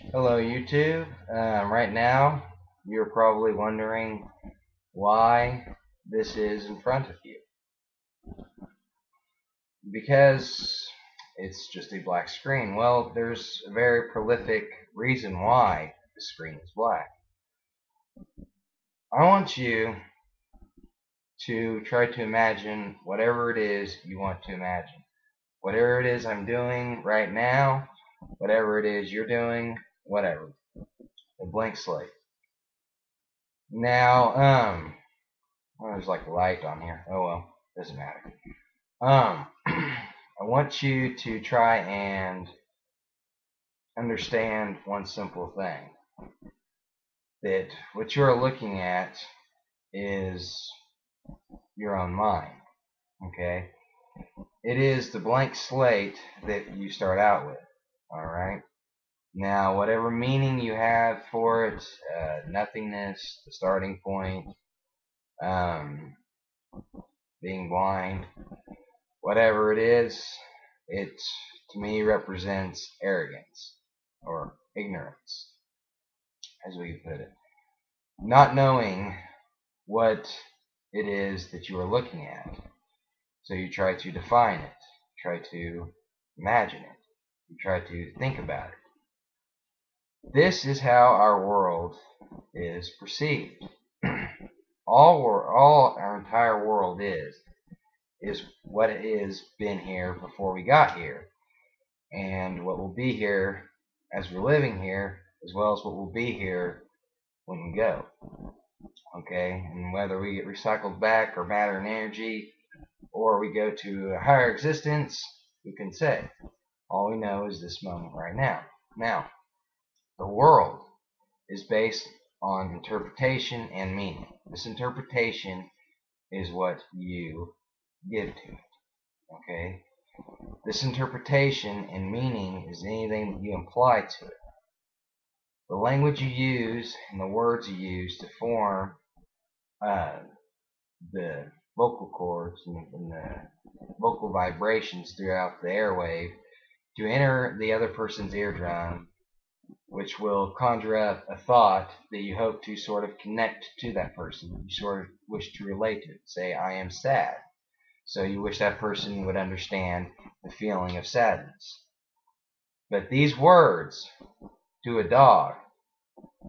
Hello, YouTube. Right now, you're probably wondering why this is in front of you. Because it's just a black screen. Well, there's a very prolific reason why the screen is black. I want you to try to imagine whatever it is you want to imagine. Whatever it is I'm doing right now, whatever it is you're doing, whatever. A blank slate. Now, oh, there's like a light on here. Oh well, doesn't matter. I want you to try and understand one simple thing: that what you're looking at is your own mind. Okay, it is the blank slate that you start out with. All right. Now, whatever meaning you have for it, nothingness, the starting point, um, being blind, whatever it is, it to me represents arrogance or ignorance, as we put it. Not knowing what it is that you are looking at. So you try to define it, try to imagine it, you try to think about it. This is how our world is perceived. all our entire world is what it is been here before we got here, and what will be here as we're living here, as well as what will be here when we go. Okay, and whether we get recycled back or matter and energy, or we go to a higher existence, who can say? All we know is this moment right now. Now, the world is based on interpretation and meaning. This interpretation is what you give to it. Okay? This interpretation and meaning is anything that you imply to it. The language you use and the words you use to form uh, the vocal cords and the vocal vibrations throughout the airwave to enter the other person's eardrum, which will conjure up a thought that you hope to sort of connect to that person. You sort of wish to relate to it. Say, I am sad. So you wish that person would understand the feeling of sadness. But these words to a dog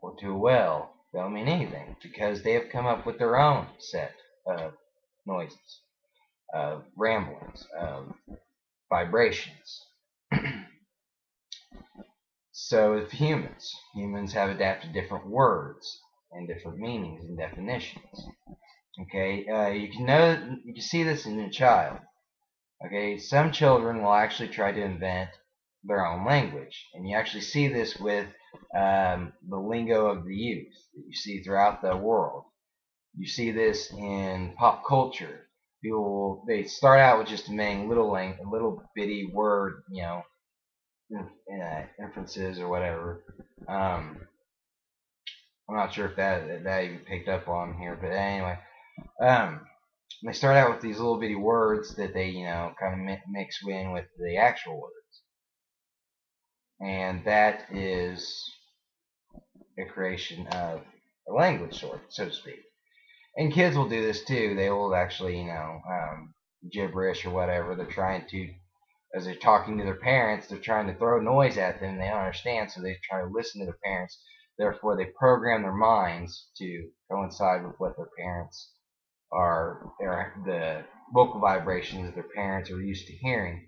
or to a whale don't mean anything because they have come up with their own set of noises, of ramblings, of vibrations. So with humans have adapted different words and different meanings and definitions. Okay, you can see this in a child. Okay, some children will actually try to invent their own language, and you actually see this with the lingo of the youth that you see throughout the world. You see this in pop culture. They start out with just a little bitty word, inferences or whatever. I'm not sure if that even picked up on here, but anyway, um, they start out with these little bitty words that they kind of mix in with the actual words, and that is a creation of a language, so to speak. And kids will do this too. They will actually gibberish or whatever. They're trying to as they're talking to their parents, they're trying to throw noise at them. They don't understand, so they try to listen to their parents. Therefore, they program their minds to coincide with what their parents the vocal vibrations that their parents are used to hearing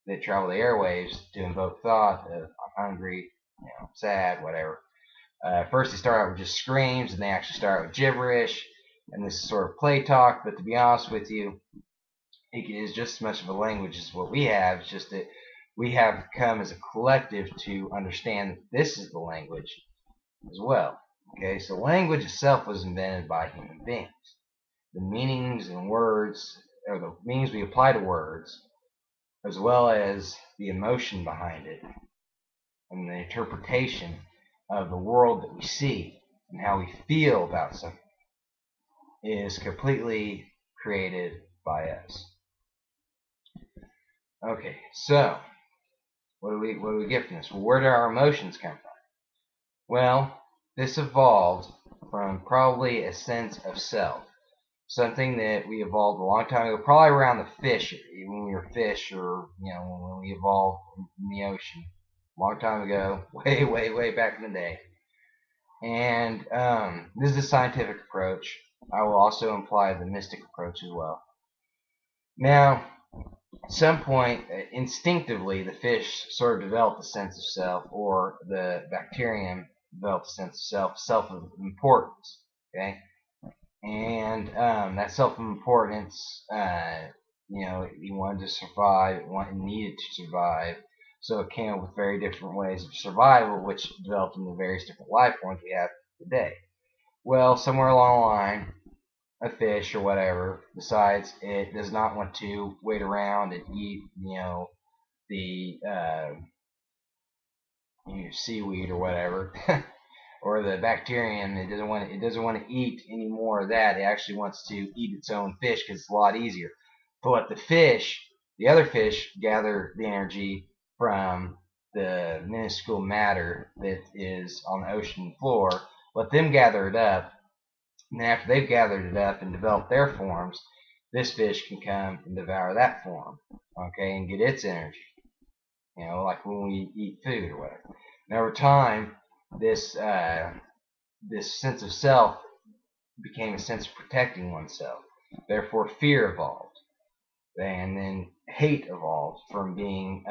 that travel the airwaves to invoke thought of I'm hungry, sad, whatever. First, they start out with just screams, and they actually start out with gibberish, and this is sort of play talk. But to be honest with you, it is just as much of a language as what we have. It's just that we have come as a collective to understand that this is the language as well. Okay, so language itself was invented by human beings. The meanings and words, or the meanings we apply to words, as well as the emotion behind it and the interpretation of the world that we see and how we feel about something, is completely created by us. Okay, so what do we get from this? Well, where do our emotions come from? Well, this evolved from probably a sense of self. Something that we evolved a long time ago, probably around the fish, when we were fish, or when we evolved in the ocean, a long time ago, way, way, way back in the day. And this is a scientific approach. I will also imply the mystic approach as well. Now, at some point, instinctively, the fish sort of developed a sense of self, or the bacterium developed a sense of self-importance. Okay, and that self-importance, he wanted to survive, it needed to survive, so it came up with very different ways of survival, which developed into various different life forms we have today. Well, somewhere along the line, a fish or whatever decides it does not want to wait around and eat, the seaweed or whatever, or the bacterium. It doesn't want to eat any more of that. It actually wants to eat its own fish because it's a lot easier. But the other fish, gather the energy from the minuscule matter that is on the ocean floor. Let them gather it up, and after they've gathered it up and developed their forms, this fish can come and devour that form, okay, and get its energy. Like when we eat food or whatever. And over time, this this sense of self became a sense of protecting oneself. Therefore, fear evolved, and then hate evolved from being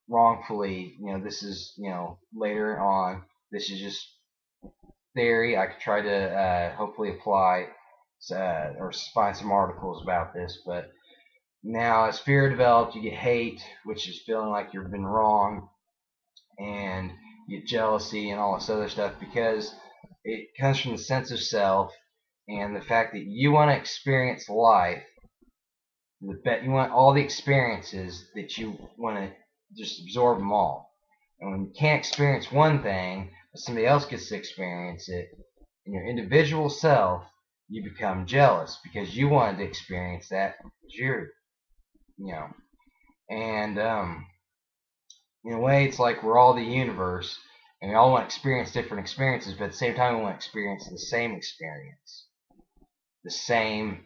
wrongfully. This is later on. This is just theory. I could try to hopefully apply or find some articles about this, but now as fear developed, you get hate, which is feeling like you've been wrong, and you get jealousy and all this other stuff because it comes from the sense of self and the fact that you want to experience life. You want all the experiences that you want to just absorb them all. And when you can't experience one thing, but somebody else gets to experience it, in your individual self, you become jealous because you wanted to experience that. You're, you know, and in a way, it's like we're all the universe, and we all want to experience different experiences, but at the same time, we want to experience the same experience, the same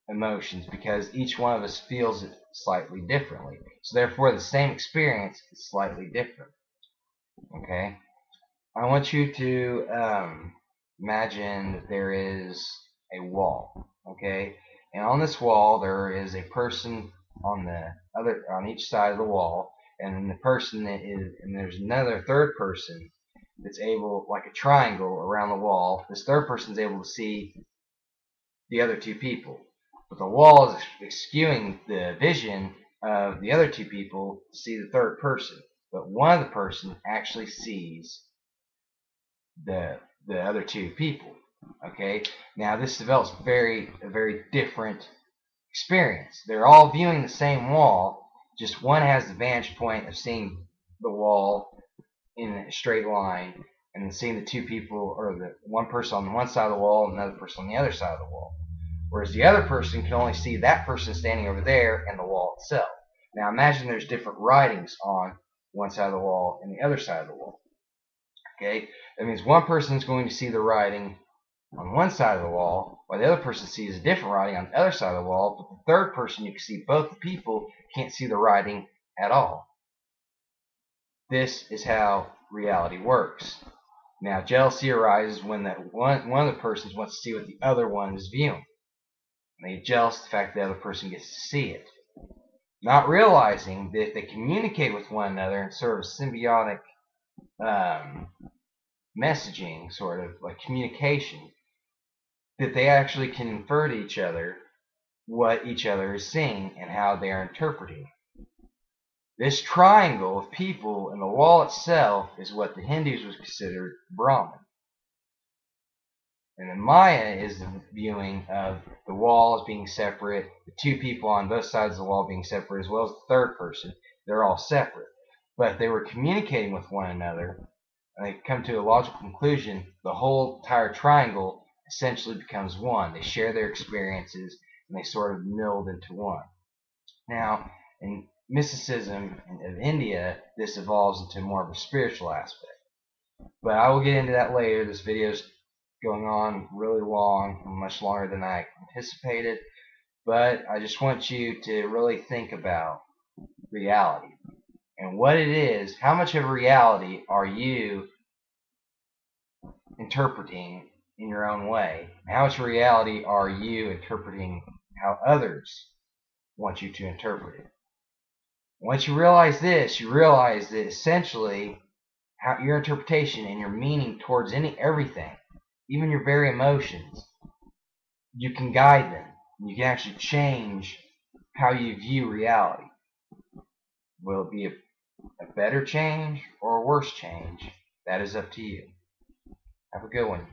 emotions, because each one of us feels it slightly differently. So therefore, the same experience is slightly different. Okay, I want you to imagine that there is a wall. Okay, and on this wall there is a person on each side of the wall, and there's another third person that's able, like a triangle around the wall. This third person is able to see the other two people, but the wall is skewing the vision of the other two people to see the third person. But one of the person actually sees the other two people. Okay, now this develops a very different experience. They're all viewing the same wall, just one has the vantage point of seeing the wall in a straight line, and then seeing the two people, or the one person on one side of the wall and another person on the other side of the wall. Whereas the other person can only see that person standing over there and the wall itself. Now imagine there's different writings on one side of the wall and the other side of the wall. Okay, that means one person is going to see the writing on one side of the wall, while the other person sees a different writing on the other side of the wall. But the third person, you can see both the people, can't see the writing at all. This is how reality works. Now, jealousy arises when one of the persons wants to see what the other one is viewing. And they get jealous of the fact that the other person gets to see it, not realizing that if they communicate with one another in sort of symbiotic messaging, sort of like communication, that they actually can infer to each other what each other is seeing and how they are interpreting. This triangle of people and the wall itself is what the Hindus would consider Brahman. And the Maya is the viewing of the wall as being separate, the two people on both sides of the wall being separate, as well as the third person. They're all separate. But if they were communicating with one another, and they come to a logical conclusion, the whole entire triangle essentially becomes one. They share their experiences, and they sort of meld into one. Now, in mysticism of India, this evolves into more of a spiritual aspect. But I will get into that later. This video is going on really long, much longer than I anticipated. But I just want you to really think about reality and what it is. How much of reality are you interpreting in your own way? How much reality are you interpreting how others want you to interpret it? Once you realize this, you realize that essentially how your interpretation and your meaning towards everything, even your very emotions, you can guide them. You can actually change how you view reality. Will it be a better change or a worse change? That is up to you. Have a good one.